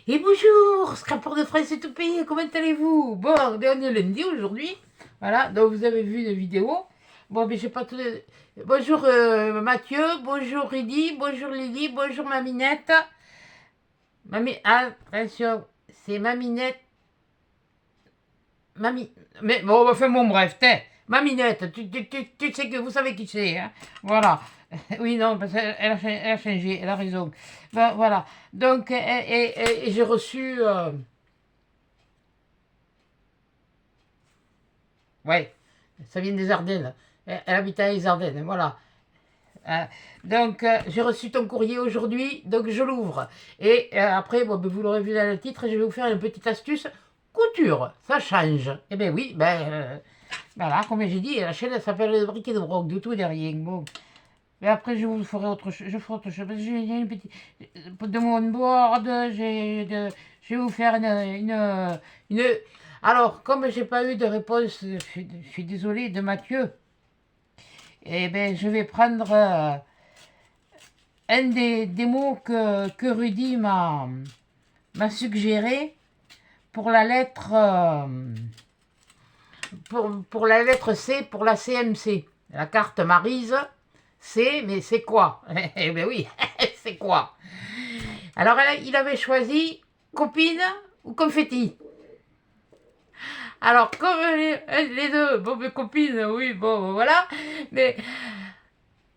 Et bonjour, scrapeur de France et tout pays, comment allez-vous? Bon, on est lundi aujourd'hui, voilà, donc vous avez vu une vidéo. Bon, mais j'ai pas tout... Bonjour Mathieu, bonjour Rudy, bonjour Lily, bonjour Maminette. Attention, c'est Maminette. Mais bon, enfin bon, bref, Maminette, tu sais que vous savez qui c'est, hein? Voilà. Oui, non, parce qu'elle a changé, elle a raison. Ben, voilà. Donc, et j'ai reçu. Ouais, ça vient des Ardennes. Elle habite à les Ardennes, voilà. Euh, donc, j'ai reçu ton courrier aujourd'hui, donc je l'ouvre. Et après, bon, ben, vous l'aurez vu dans le titre, je vais vous faire une petite astuce couture. Ça change. Eh bien oui, voilà, comme j'ai dit, la chaîne elle s'appelle le briquet de broc, de tout et de rien. Bon. Mais après, je vous ferai autre chose. Je ferai autre chose. Parce que j'ai une petite. De mon board, je vais vous faire une. Alors, comme j'ai pas eu de réponse, je suis désolé, de Mathieu, eh ben, je vais prendre un des mots que Rudy m'a suggéré pour la lettre. Pour la lettre C, pour la CMC. La carte Maryse, C, mais c'est quoi? Eh bien oui, c'est quoi? Alors il avait choisi copine ou confetti. Alors comme les deux, bon mes copines, oui, bon voilà, mais,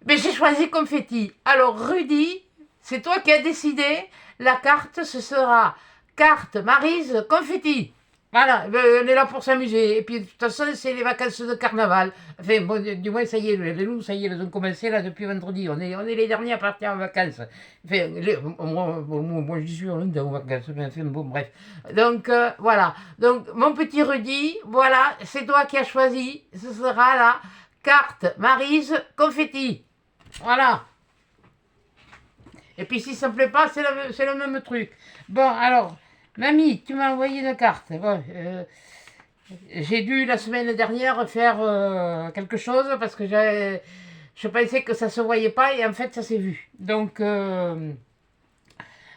mais j'ai choisi confetti. Alors Rudy, c'est toi qui as décidé, la carte ce sera carte Maryse confetti. Voilà, on est là pour s'amuser. Et puis, de toute façon, c'est les vacances de carnaval. Enfin, bon, du moins, ça y est, les loups, ça y est, ils ont commencé là depuis vendredi. On est les derniers à partir en vacances. Enfin, moi, j'y suis en vacances. Enfin, bon, bref. Donc, voilà. Donc, mon petit Rudy, voilà, c'est toi qui as choisi. Ce sera la carte Maryse confetti. Voilà. Et puis, si ça ne plaît pas, c'est le même truc. Bon, alors. Mamie, tu m'as envoyé une carte. Bon, j'ai dû la semaine dernière faire quelque chose parce que je pensais que ça ne se voyait pas et en fait ça s'est vu. Donc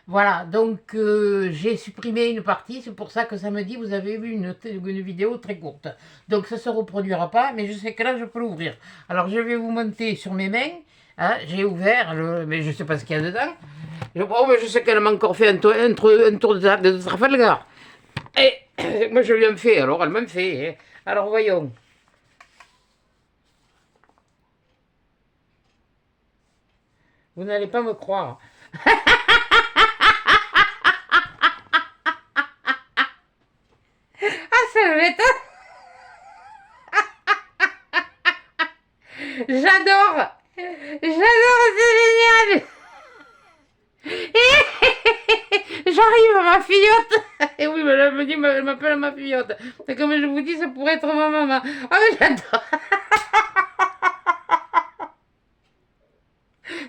voilà, donc j'ai supprimé une partie, c'est pour ça que ça me dit vous avez vu une vidéo très courte. Donc ça ne se reproduira pas, mais je sais que là je peux l'ouvrir. Alors je vais vous monter sur mes mains. Hein, j'ai ouvert, mais je ne sais pas ce qu'il y a dedans. Mais je sais qu'elle m'a encore fait un tour de Trafalgar. Et moi, je lui ai fait, alors elle m'a fait. Hein. Alors, voyons. Vous n'allez pas me croire. Ah, ça m'étonne. J'adore. J'adore, c'est génial. J'arrive à ma fillotte. Et oui, mais elle me dit, elle m'appelle ma fillotte. Et comme je vous dis, ça pourrait être ma maman. Ah, mais j'adore.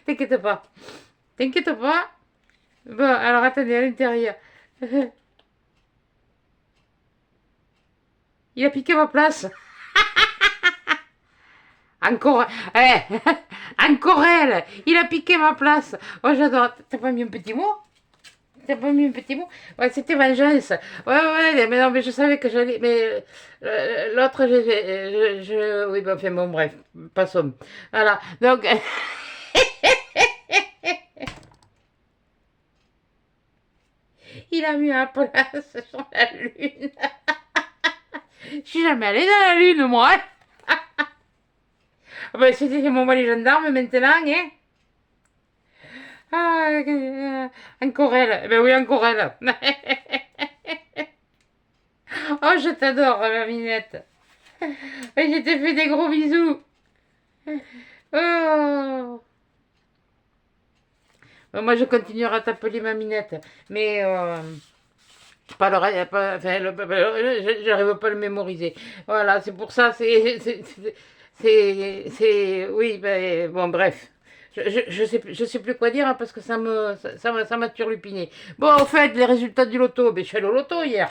T'inquiète pas. T'inquiète pas. Bon, alors attendez, à l'intérieur. Il a piqué ma place. Encore, encore elle. Il a piqué ma place. Oh, j'adore. T'as pas mis un petit mot? T'as pas mis un petit mot? Ouais, c'était vengeance. Ouais, mais non, mais je savais que j'allais. Mais l'autre, oui, bah, enfin, bon, bref, passons. Voilà. Donc. Il a mis un place sur la lune. Je suis jamais allée dans la lune, moi. Ben, c'était mon les gendarme maintenant, hein. Ah, encore elle. Ben oui, encore elle. Oh, je t'adore, ma minette. Je t'ai fait des gros bisous. Oh. Moi, je continuerai à t'appeler ma minette. Mais pas le, pas, enfin, j'arrive pas à le mémoriser. Voilà, c'est pour ça, oui, ben, bon, bref. Je sais plus quoi dire hein, parce que ça m'a turlupiné. Bon, en fait, les résultats du loto, ben, je suis allé au loto hier.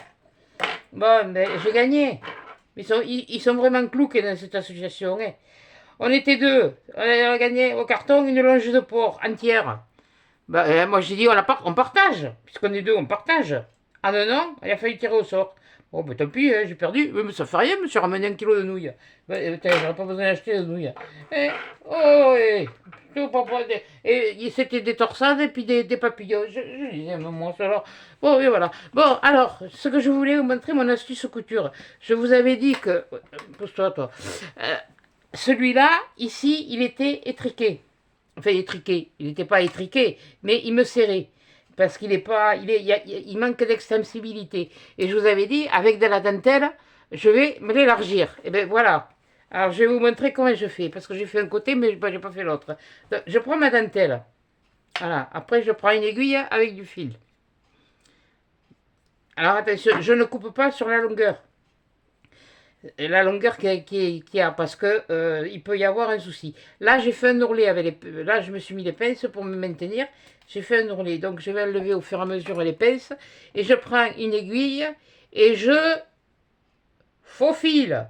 Bon, ben, j'ai gagné. Ils sont vraiment cloués dans cette association. Hein. On était deux. On a gagné au carton une longe de porc entière. Bah, moi j'ai dit on partage, puisqu'on est deux, on partage. Ah non, non, il a fallu tirer au sort. Bon, bah tant pis, hein, j'ai perdu. Mais ça fait rien, je me suis ramené 1 kilo de nouilles. Bah, j'aurais pas besoin d'acheter de nouilles. Eh, oh, tout et c'était des torsades et puis des papillons. Je disais, maman, ça alors. Bon, et voilà. Bon, alors, ce que je voulais vous montrer, mon astuce couture. Je vous avais dit que. Pousse-toi, toi. Euh, Celui-là, ici, il était étriqué. Enfin, étriqué. Il n'était pas étriqué, mais il me serrait. Parce qu'il est pas, il manque d'extensibilité. Et je vous avais dit, avec de la dentelle, je vais me l'élargir. Et bien voilà. Alors, je vais vous montrer comment je fais. Parce que j'ai fait un côté, mais je n'ai pas fait l'autre. Je prends ma dentelle. Voilà. Après, je prends une aiguille avec du fil. Alors, attention, je ne coupe pas sur la longueur. La longueur qu'il y a, parce que il peut y avoir un souci. Là, j'ai fait un ourlet avec les, là, je me suis mis les pinces pour me maintenir. J'ai fait un ourlet, donc je vais enlever au fur et à mesure les pinces et je prends une aiguille et je faufile.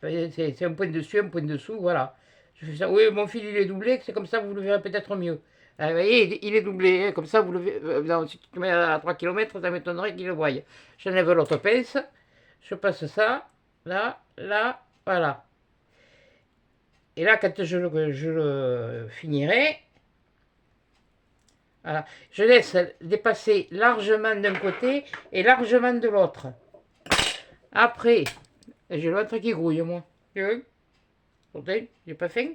C'est un point dessus, un point dessous, voilà. Je fais ça. Oui, mon fil il est doublé, c'est comme ça vous le verrez peut-être mieux. Ah, vous voyez, il est doublé, hein, comme ça vous le verrez. Non, si tu mets à 3 km, ça m'étonnerait qu'il le voie. J'enlève l'autre pince, je passe ça. Là, là, voilà. Et là, quand je le finirai, voilà, je laisse dépasser largement d'un côté et largement de l'autre. Après, j'ai le ventre qui grouille, moi. Tu veux? Attendez, j'ai pas faim.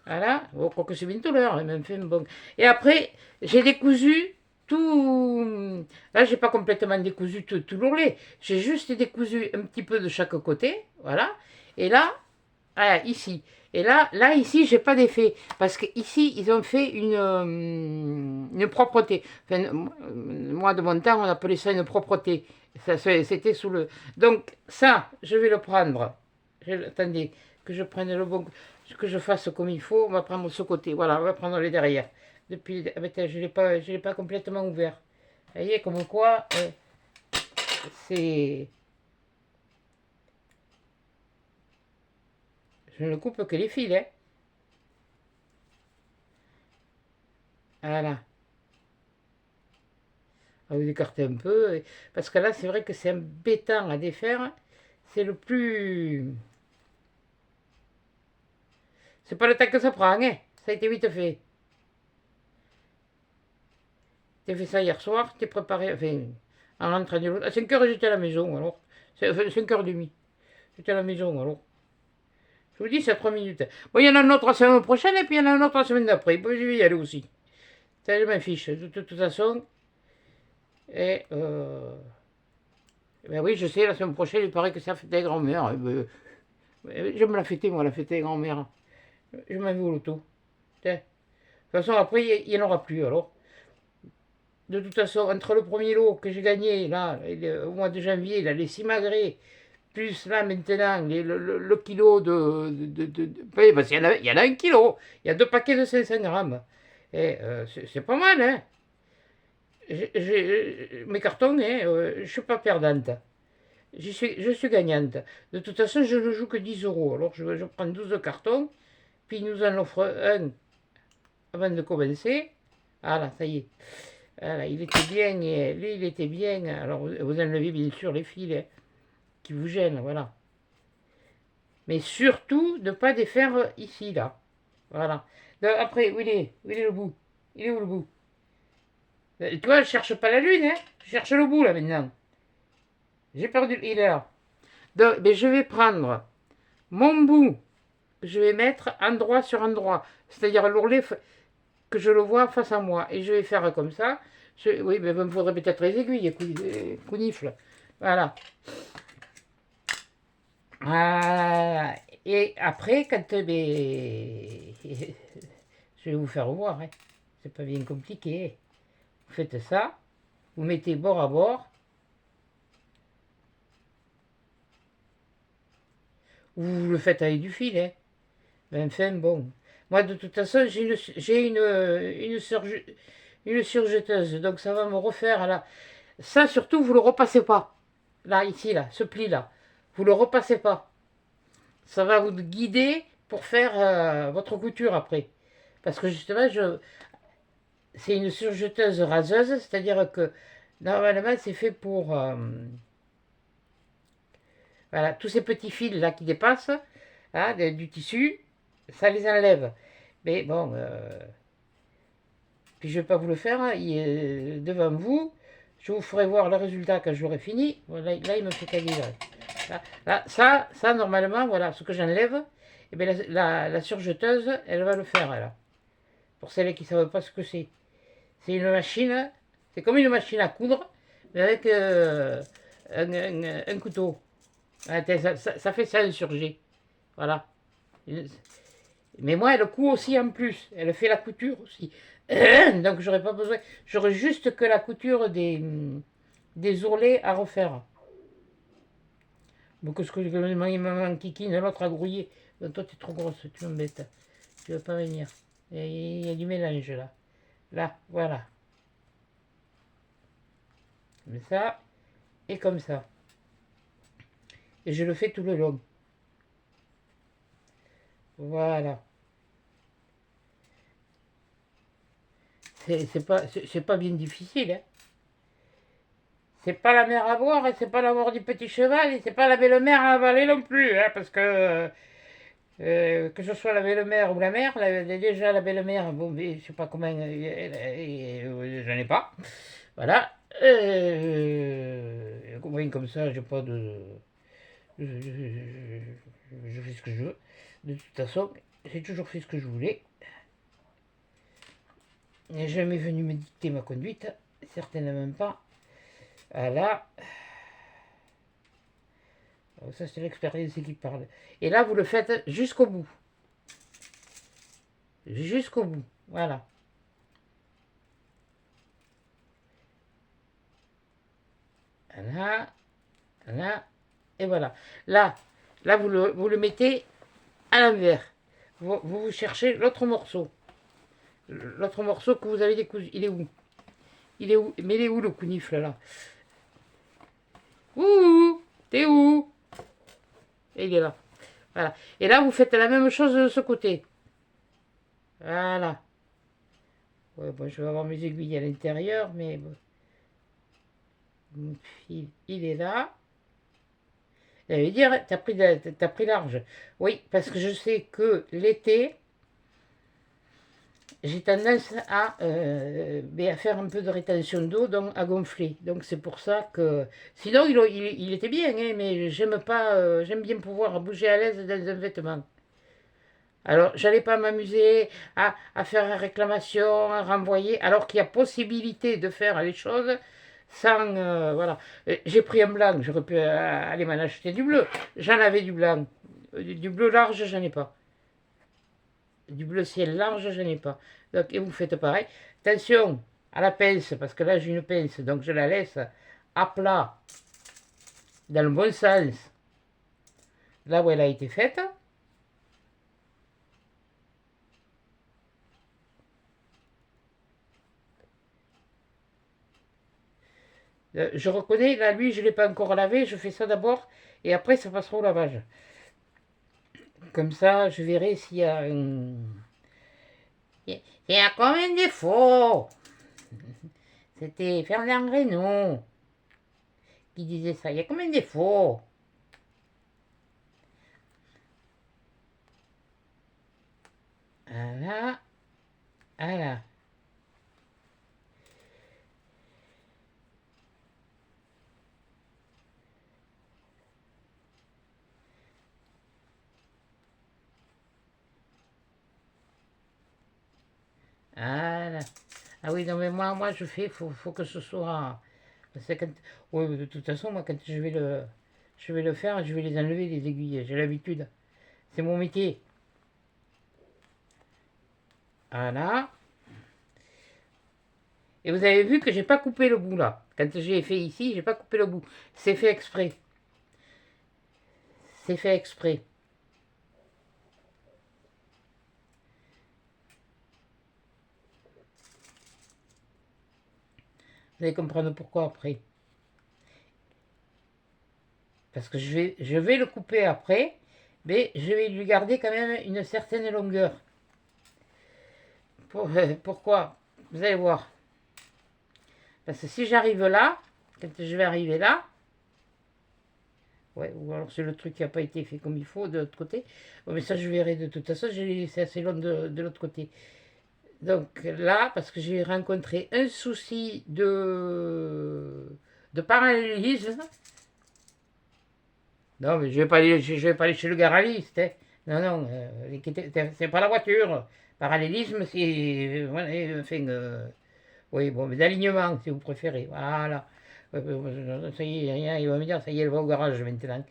Voilà, oh, quoique c'est bientôt l'heure, hein, même fait, bon. Et après, j'ai décousu tout. Là, j'ai pas complètement décousu tout l'ourlet. J'ai juste décousu un petit peu de chaque côté, voilà. Et là, voilà, ici. Et là ici, j'ai pas d'effet. Parce qu'ici, ils ont fait une propreté. Enfin, moi, de mon temps, on appelait ça une propreté. C'était sous le. Donc, ça, je vais le prendre. Attendez, que je prenne le bon. Que je fasse comme il faut. On va prendre ce côté. Voilà, on va prendre les derrière. Depuis, je ne l'ai pas complètement ouvert. Vous voyez, comme quoi, c'est. Je ne coupe que les fils, hein. Voilà. À vous écarter un peu. Parce que là, c'est vrai que c'est embêtant à défaire. C'est le plus. C'est pas le temps que ça prend, hein. Ça a été vite fait. T'as fait ça hier soir, t'es préparé. Enfin, en rentrant de l'autre. À 5 heures, j'étais à la maison, alors. 5h30. J'étais à la maison, alors. Je vous dis, c'est à 3 minutes. Bon, il y en a un autre la semaine prochaine, et puis il y en a un autre la semaine d'après. Bon, je vais y aller aussi. Ça, je m'en fiche. De toute façon. Et. Ben oui, je sais, la semaine prochaine, il paraît que c'est la fête des grands-mères. J'aime la fêter, moi, la fête des grands-mères. Je m'en vais au loto. Tiens. De toute façon, après, il n'y en aura plus, alors. De toute façon, entre le premier lot que j'ai gagné, là, au mois de janvier, là, les 6 magrets, plus là, maintenant, le kilo oui, parce qu'il y en a 1 kilo. Il y a 2 paquets de 500 grammes. Et c'est pas mal, hein. Mes cartons, hein, je ne suis pas perdante. Je suis gagnante. De toute façon, je ne joue que 10 euros. Alors, je prends 12 cartons, puis il nous en offre un avant de commencer. Voilà, ça y est. Voilà, il était bien, lui, il était bien. Alors, vous enlevez bien sûr les fils hein, qui vous gênent, voilà. Mais surtout, ne pas défaire ici, là. Voilà. Donc, après, où il est? Où il est le bout? Il est où le bout? Tu vois, je cherche pas la lune, hein. Je cherche le bout, là, maintenant. J'ai perdu. Il est là. Donc, mais je vais prendre mon bout, que je vais mettre endroit sur endroit. C'est-à-dire l'ourlet, que je le vois face à moi. Et je vais faire comme ça. Oui, mais il me faudrait peut-être les aiguilles, counifle. Voilà. Voilà. Et après, quand je vais vous faire voir, hein. C'est pas bien compliqué. Vous faites ça, vous mettez bord à bord, ou vous le faites avec du fil, hein. Mais enfin, bon. Moi, de toute façon, j'ai une surjeteuse, donc ça va me refaire là. Ça, surtout, vous le repassez pas. Là, ici, là, ce pli-là. Vous le repassez pas. Ça va vous guider pour faire votre couture après. Parce que justement, c'est une surjeteuse raseuse, c'est-à-dire que normalement c'est fait pour voilà, tous ces petits fils là qui dépassent hein, du tissu, ça les enlève. Mais bon, puis je ne vais pas vous le faire, hein, il est devant vous. Je vous ferai voir le résultat quand je l'aurai fini. Voilà, là, il me fait caler là. Ça, normalement, voilà, ce que j'enlève, et bien la surjeteuse, elle va le faire là. Pour celles qui ne savent pas ce que c'est. C'est une machine, c'est comme une machine à coudre, mais avec un couteau. Ça fait ça, un surjet. Voilà. Mais moi, elle coud aussi en plus. Elle fait la couture aussi. Donc, j'aurais pas besoin. J'aurais juste que la couture des ourlets à refaire. Bon, qu'est-ce que je vais maman kikine, l'autre a grouillé. Donc, toi, tu es trop grosse, tu m'embêtes. Tu veux pas venir. Il y a du mélange là. Là, voilà. Comme ça et comme ça. Et je le fais tout le long. Voilà. C'est pas bien difficile. Hein. C'est pas la mer à boire, et c'est pas la mort du petit cheval, et c'est pas la belle-mère à avaler non plus. Hein, parce que ce soit la belle-mère ou la mère, déjà la belle-mère, bon, je sais pas comment, j'en ai pas. Voilà. Comme ça, j'ai pas de. Je fais ce que je veux. De toute façon, j'ai toujours fait ce que je voulais. Il n'est jamais venu me dicter ma conduite, certainement pas. Voilà. Ça, c'est l'expérience qui parle. Et là, vous le faites jusqu'au bout. Jusqu'au bout. Voilà. Là, là, et voilà. Là vous le mettez à l'envers. Vous cherchez l'autre morceau. L'autre morceau que vous avez décousu. Il est où? Il est où? Mais il est où le counifle là? Ouh, t'es où? Et il est là. Voilà. Et là, vous faites la même chose de ce côté. Voilà. Ouais, bon, je vais avoir mes aiguilles à l'intérieur, mais bon. Il est là. Elle veut dire, t'as pris large. Oui, parce que je sais que l'été, j'ai tendance à faire un peu de rétention d'eau, donc à gonfler. Donc c'est pour ça que. Sinon, il était bien, hein, mais j'aime pas. J'aime bien pouvoir bouger à l'aise dans un vêtement. Alors, j'allais pas m'amuser à faire une réclamation, à renvoyer, alors qu'il y a possibilité de faire les choses sans. Voilà. J'ai pris un blanc, j'aurais pu aller m'en acheter du bleu. J'en avais du blanc. Du bleu large, j'en ai pas. Du bleu ciel large, je n'ai pas. Donc, et vous faites pareil. Attention à la pince, parce que là j'ai une pince, donc je la laisse à plat, dans le bon sens, là où elle a été faite. Je reconnais, là lui je ne l'ai pas encore lavé, je fais ça d'abord, et après ça passera au lavage. Comme ça, je verrai s'il y a un... Il y a comme un défaut. C'était Fernand Reynaud qui disait ça. Il y a comme un défaut. Voilà. Voilà. Voilà. Ah oui, non, mais moi je fais, faut que ce soit. Oui, de toute façon, moi, quand je vais le faire, je vais les enlever, les aiguilles. J'ai l'habitude. C'est mon métier. Voilà. Et vous avez vu que j'ai pas coupé le bout là. Quand j'ai fait ici, j'ai pas coupé le bout. C'est fait exprès. C'est fait exprès. Vous allez comprendre pourquoi après. Parce que je vais le couper après, mais je vais lui garder quand même une certaine longueur. Pourquoi? Vous allez voir. Parce que si j'arrive là, quand je vais arriver là, ouais, ou alors c'est le truc qui n'a pas été fait comme il faut de l'autre côté. Bon, mais ça, je verrai de toute façon, je l'ai laissé assez long de l'autre côté. Donc là, parce que j'ai rencontré un souci de parallélisme. Non, mais je vais pas aller chez le garagiste. Hein. Non, non, c'est pas la voiture. Parallélisme, c'est. Enfin, oui, bon, mais d'alignement, si vous préférez. Voilà. Ça y est, il va me dire, ça y est, elle va au garage maintenant.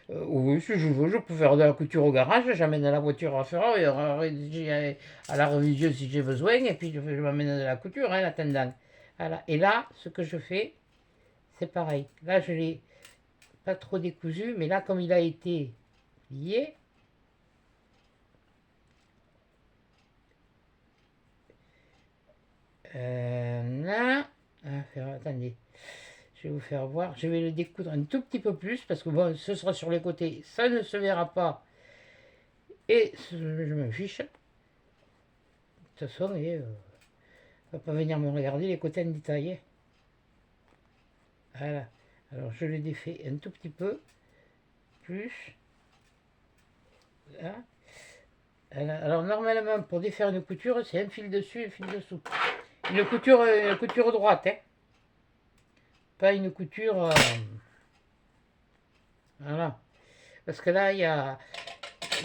Oui, si je veux, je peux faire de la couture au garage, j'amène la voiture à faire à la révision si j'ai besoin, et puis je m'amène de la couture, hein, en attendant. Voilà. Et là, ce que je fais, c'est pareil. Là, je l'ai pas trop décousu, mais là, comme il a été lié, là, attendez, je vais vous faire voir, je vais le découdre un tout petit peu plus, parce que bon, ce sera sur les côtés, ça ne se verra pas, et je me fiche. De toute façon, va pas venir me regarder les côtés en détail. Hein. Voilà. Alors je le défais un tout petit peu plus. Là. Voilà. Alors normalement pour défaire une couture, c'est un fil dessus, un fil dessous. Une couture droite, hein. Pas une couture. Voilà. Parce que là, il y a.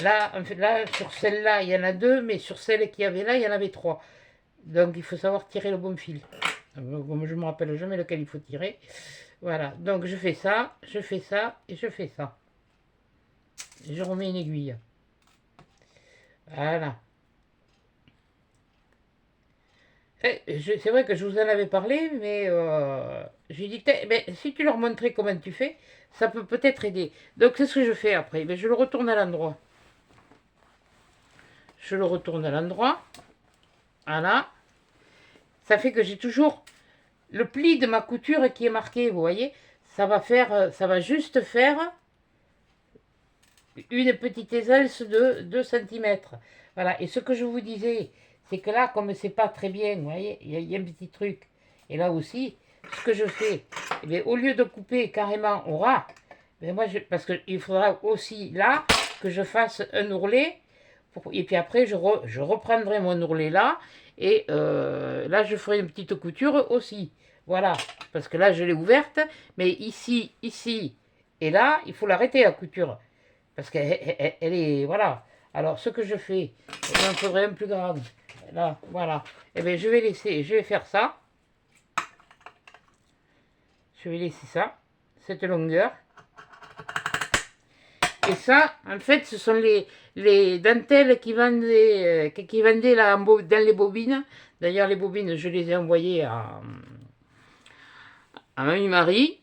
Là, en fait, là, sur celle-là, il y en a deux, mais sur celle qu'il y avait là, il y en avait trois. Donc il faut savoir tirer le bon fil. Comme je ne me rappelle jamais lequel il faut tirer. Voilà, donc je fais ça et je fais ça. Et je remets une aiguille. Voilà. C'est vrai que je vous en avais parlé, mais j'ai dit, mais si tu leur montrais comment tu fais, ça peut peut-être aider. Donc c'est ce que je fais après. Mais je le retourne à l'endroit. Je le retourne à l'endroit. Voilà. Ça fait que j'ai toujours le pli de ma couture qui est marqué, vous voyez. Ça va juste faire une petite aisance de 2 cm. Voilà, et ce que je vous disais, c'est que là, comme c'est pas très bien, vous voyez, il y a un petit truc. Et là aussi, ce que je fais, eh bien, au lieu de couper carrément au ras, moi, parce qu'il faudra aussi là que je fasse un ourlet. Et puis après, je reprendrai mon ourlet là. Et là, je ferai une petite couture aussi. Voilà, parce que là, je l'ai ouverte. Mais ici et là, il faut l'arrêter la couture. Parce qu'elle est. Voilà. Alors, ce que je fais, il en faudrait un plus grand. Là, voilà. Eh bien, je vais faire ça. Je vais laisser ça, cette longueur. Et ça, en fait, ce sont les dentelles qui vendaient là, dans les bobines. D'ailleurs, les bobines, je les ai envoyées à Mamie Marie,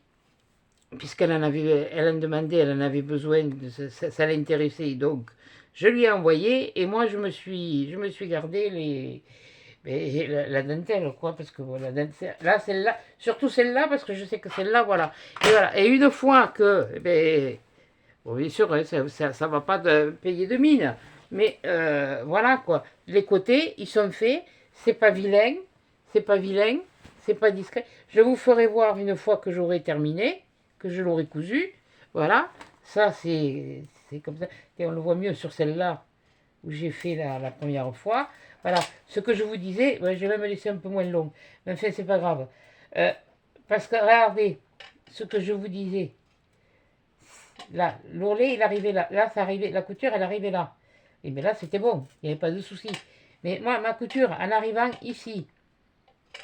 puisqu'elle elle en demandait, elle en avait besoin, ça l'intéressait. Donc, je lui ai envoyé et moi, je me suis gardé la dentelle, quoi, parce que voilà, là, celle-là, surtout celle-là, parce que je sais que celle-là, voilà. Et voilà. Et une fois que, bon, bien sûr, hein, ça va pas payer de mine, mais voilà, quoi. Les côtés, ils sont faits, c'est pas vilain, c'est pas vilain, c'est pas discret. Je vous ferai voir une fois que j'aurai terminé, que je l'aurai cousu. Voilà, ça c'est comme ça. Et on le voit mieux sur celle-là où j'ai fait la première fois. Voilà, ce que je vous disais, ouais, je vais me laisser un peu moins long. Mais enfin, c'est pas grave. Parce que regardez, ce que je vous disais. Là, l'ourlet, il arrivait là. Là, ça arrivait, la couture, elle arrivait là. Et bien là, c'était bon, il n'y avait pas de souci. Mais moi, ma couture, en arrivant ici, vous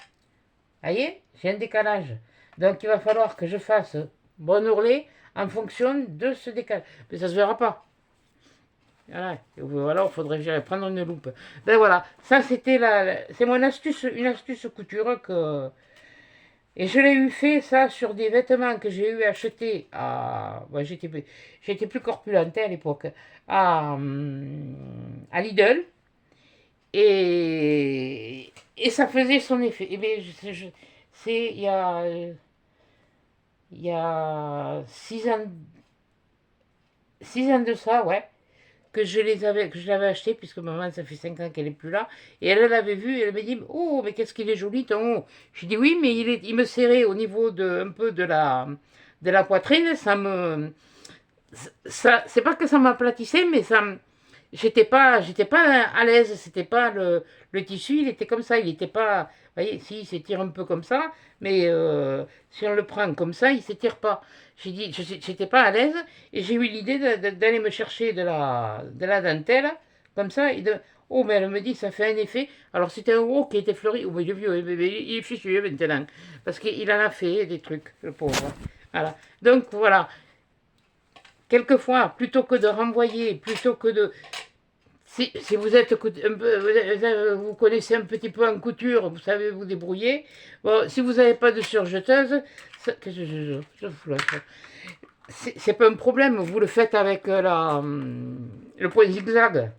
voyez, j'ai un décalage. Donc, il va falloir que je fasse bon ourlet en fonction de ce décalage. Mais ça ne se verra pas. Voilà. Ou alors, il faudrait que j'aille prendre une loupe. Ben voilà, ça c'était c'est mon astuce, une astuce couture que... Et je l'ai eu fait ça sur des vêtements que j'ai eu achetés à... Ouais, j'étais plus corpulente à l'époque. À Lidl. Et ça faisait son effet. Et bien, c'est il y a 6 ans de ça, ouais, que je l'avais acheté, puisque maman, ça fait 5 ans qu'elle n'est plus là, et elle l'avait vu, et elle m'a dit, oh, mais qu'est-ce qu'il est joli ton haut. J'ai dit, oui, mais il me serrait au niveau un peu de la poitrine, c'est pas que ça m'aplatissait, mais j'étais pas à l'aise, c'était pas le tissu, il était comme ça, il était pas, vous voyez, si, il s'étire un peu comme ça, mais si on le prend comme ça, il s'étire pas. J'ai dit, j'étais pas à l'aise, et j'ai eu l'idée d'aller me chercher de la dentelle, comme ça, oh, mais elle me dit, ça fait un effet. Alors c'était un haut qui était fleuri, oh, mais le vieux, il est fichu maintenant, parce qu'il en a fait des trucs, le pauvre. Voilà. Donc voilà, quelquefois, plutôt que de renvoyer, plutôt que de... Si vous êtes un peu, vous connaissez un petit peu en couture, vous savez vous débrouiller. Bon, si vous n'avez pas de surjeteuse, je flotte. C'est pas un problème, vous le faites avec le point zigzag.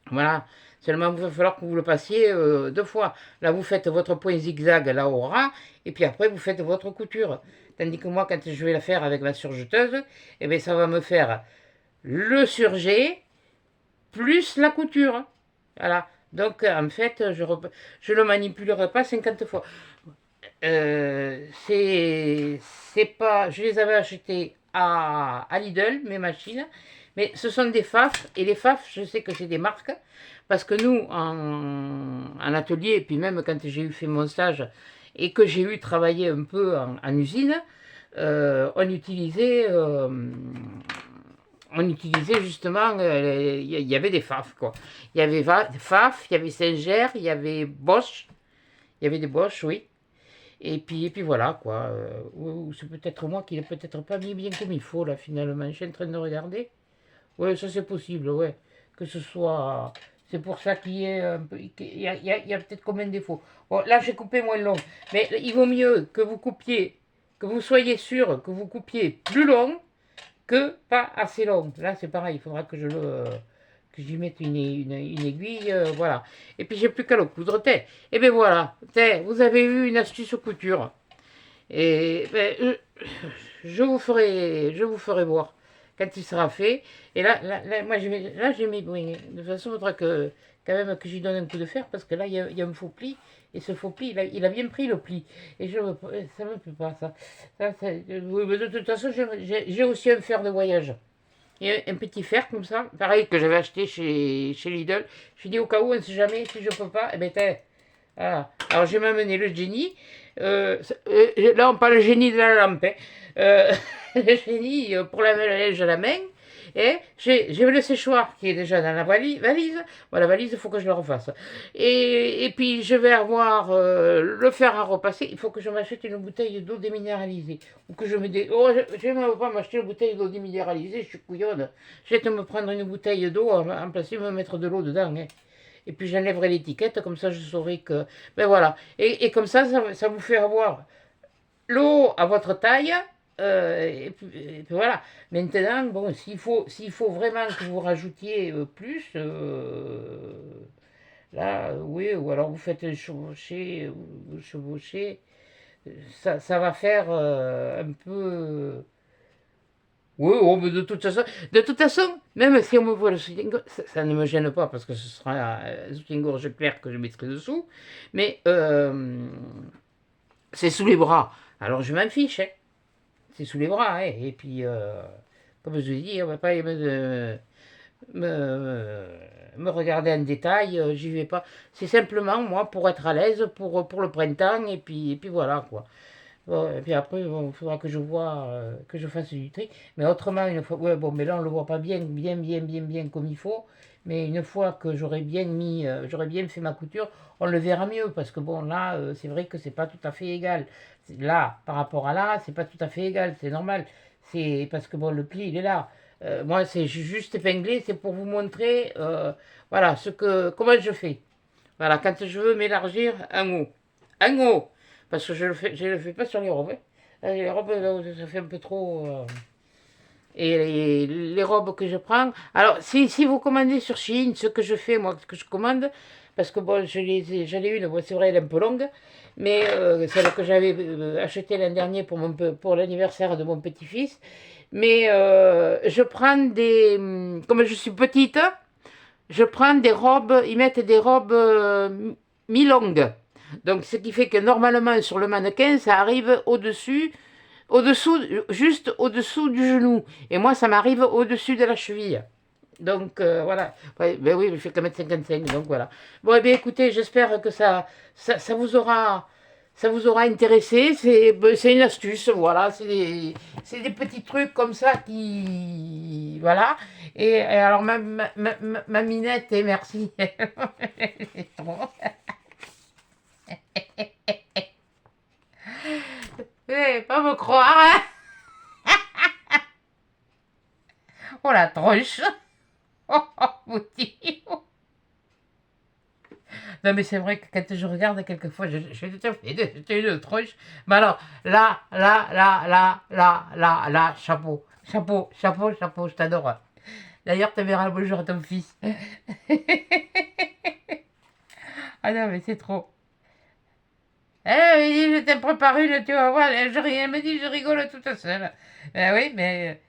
Voilà. Seulement, il va falloir que vous le passiez 2 fois. Là, vous faites votre point zigzag là au ras, et puis après, vous faites votre couture. Tandis que moi, quand je vais la faire avec la surjeteuse, eh bien, ça va me faire le surjet plus la couture. Voilà. Donc, en fait, je le manipulerai pas 50 fois. C'est pas... Je les avais achetées à Lidl, mes machines, mais ce sont des Faf, et les Faf, je sais que c'est des marques, parce que nous, en atelier, et puis même quand j'ai eu fait mon stage, et que j'ai eu travaillé un peu en usine, on utilisait justement, il y avait des Faf, quoi. Il y avait Faf, il y avait Singer, il y avait Bosch, il y avait des Bosch, oui. Et puis voilà, quoi. Ou c'est peut-être moi qui l'ai peut-être pas mis bien comme il faut, là, finalement. Je suis en train de regarder. Oui, ça c'est possible, ouais. Que ce soit... C'est pour ça qu'il y ait un peu... Il y a peut-être comme un défaut. Bon, là, j'ai coupé moins long. Mais il vaut mieux que vous coupiez, que vous soyez sûr que vous coupiez plus long que pas assez long. Là, c'est pareil, il faudra que que j'y mette une aiguille, voilà. Et puis, j'ai plus qu'à le coudre, Et bien voilà, vous avez eu une astuce couture. Et ben, je vous ferai voir quand il sera fait. Et là moi, j'ai mis, oui, de toute façon, il faudra quand même que j'y donne un coup de fer, parce que là, il y a un faux pli. Et ce faux pli, il a bien pris le pli. Et ça ne me plaît pas, ça. Oui, mais de toute façon, j'ai aussi un fer de voyage. Et un petit fer comme ça, pareil, que j'avais acheté chez Lidl. Je dis au cas où, on ne sait jamais, si je peux pas, eh ben voilà. Alors j'ai m'amené le génie. Là, on parle le génie de la lampe. Hein. Le génie pour laver le linge à la main. Et j'ai le séchoir qui est déjà dans la valise. Bon, la valise, il faut que je la refasse. Et puis, je vais avoir le fer à repasser. Il faut que je m'achète une bouteille d'eau déminéralisée. Ou que je me dé... Oh, je ne vais pas m'acheter une bouteille d'eau déminéralisée, je suis couillonne. Je vais me prendre une bouteille d'eau, en placer, me mettre de l'eau dedans. Hein. Et puis, j'enlèverai l'étiquette, comme ça, je saurai que... Ben voilà. Et comme ça vous fait avoir l'eau à votre taille. Et puis voilà. Maintenant, bon, s'il faut vraiment que vous rajoutiez plus, là, oui, ou alors vous faites chevaucher, ça va faire un peu. Oui, oh, mais de toute façon, même si on me voit le soutien-gorge, ça ne me gêne pas, parce que ce sera un soutien-gorge clair que je mettrai dessous, mais c'est sous les bras. Alors je m'en fiche, hein. C'est sous les bras, hein. Et puis, comme je vous ai dit, on ne va pas me regarder en détail, j'y vais pas. C'est simplement, moi, pour être à l'aise pour le printemps, et puis voilà, quoi. Bon, et puis après, bon, il faudra que je vois, que je fasse du tri. Mais autrement, une fois, ouais, bon, mais là, on ne le voit pas bien comme il faut. Mais une fois que j'aurai bien fait ma couture, on le verra mieux. Parce que bon, là, c'est vrai que c'est pas tout à fait égal. Là, par rapport à là, c'est pas tout à fait égal, c'est normal. C'est parce que bon, le pli, il est là. Moi, c'est juste épinglé, c'est pour vous montrer, voilà, comment je fais. Voilà, quand je veux m'élargir, un haut. Parce que je le fais pas sur les robes. Hein. Les robes, là, ça fait un peu trop. Et les robes que je prends. Alors, si vous commandez sur Shein, ce que je fais, moi, ce que je commande, parce que bon, j'en ai une, bon, c'est vrai, elle est un peu longue, mais celle que j'avais achetée l'an dernier pour l'anniversaire de mon petit-fils. Mais je prends comme je suis petite, je prends des robes, ils mettent des robes mi-longues. Donc ce qui fait que normalement sur le mannequin, ça arrive au-dessous, juste au-dessous du genou. Et moi, ça m'arrive au-dessus de la cheville. Donc voilà. Ouais, ben oui, je fais 1,55 m, donc voilà. Bon, eh bien écoutez, j'espère que ça ça vous aura intéressé. C'est une astuce, voilà. C'est des petits trucs comme ça qui. Voilà. Et alors, ma minette, et merci. C'est trop. Vous n'allez pas me croire, hein? Oh la tronche! Oh, oh, petit. Non, mais c'est vrai que quand je regarde, quelquefois, je fais une tronche. Mais alors, là, chapeau. Chapeau, chapeau, chapeau, je t'adore. D'ailleurs, tu verras le bonjour à ton fils. Ah non, mais c'est trop. Elle me dit, je t'ai préparé une, tu vas voir. Elle me dit, je rigole toute seule. Ben oui, mais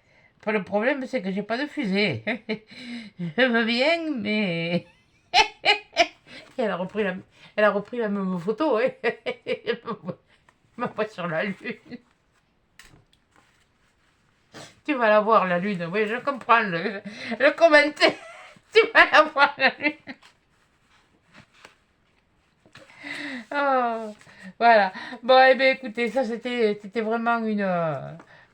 le problème, c'est que j'ai pas de fusée. Je veux bien, mais. Elle a repris la même photo, hein. Ma voix sur la lune. Tu vas la voir, la lune. Oui, je comprends le commentaire. Tu vas la voir, la lune. Oh, voilà. Bon, eh bien, écoutez, ça, c'était vraiment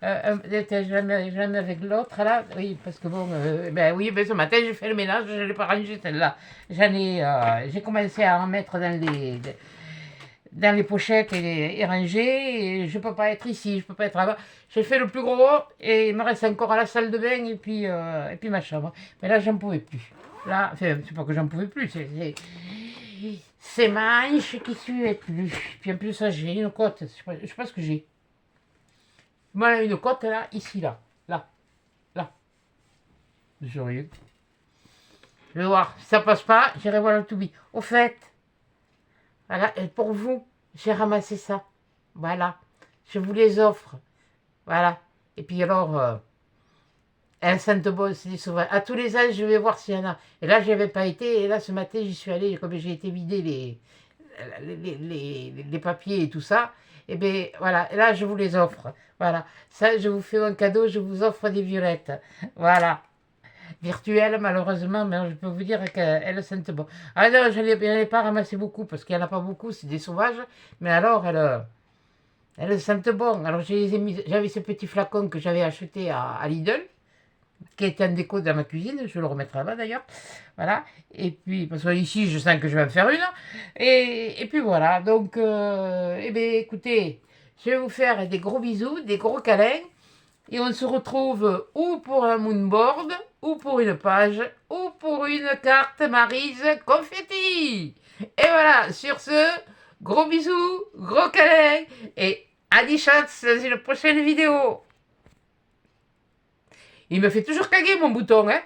je la mets avec l'autre, là. Oui, parce que bon, ben oui, ben, ce matin, j'ai fait le ménage, je ne l'ai pas rangé, celle-là. J'ai commencé à en mettre dans les pochettes et ranger. Et je peux pas être ici, je peux pas être là-bas. J'ai fait le plus gros et il me reste encore à la salle de bain et puis ma chambre. Mais là, j'en pouvais plus. Là, enfin, c'est pas que j'en pouvais plus, c'est ma hanche qui suait plus. Puis en plus, ça, j'ai une côte. Je sais pas ce que j'ai. Voilà, une côte là, ici, là. Là. Là. Je rien. Je vais voir. Si ça passe pas, j'irai voir le toubib. Au fait, voilà, et pour vous, j'ai ramassé ça. Voilà. Je vous les offre. Voilà. Et puis alors, elles sentent bon, c'est des sauvages. À tous les âges, je vais voir s'il y en a. Et là, je avais pas été. Et là, ce matin, j'y suis allée. Comme j'ai été vider les papiers et tout ça. Et bien, voilà. Et là, je vous les offre. Voilà. Ça, je vous fais un cadeau. Je vous offre des violettes. Voilà. Virtuelles, malheureusement, mais je peux vous dire qu'elles sentent bon. Alors, je n'en ai pas ramassé beaucoup parce qu'il n'y en a pas beaucoup. C'est des sauvages. Mais alors, elles sentent bon. Alors, j'avais ce petit flacon que j'avais acheté à Lidl, qui est en déco dans ma cuisine, je le remettrai là-bas d'ailleurs. Voilà. Et puis, parce que ici, je sens que je vais en faire une. Et puis voilà. Donc, eh bien, écoutez, je vais vous faire des gros bisous, des gros câlins. Et on se retrouve ou pour un moonboard, ou pour une page, ou pour une carte Maryse confetti. Et voilà, sur ce, gros bisous, gros câlins, et à 10 chats dans une prochaine vidéo. Il me fait toujours caguer mon bouton, hein.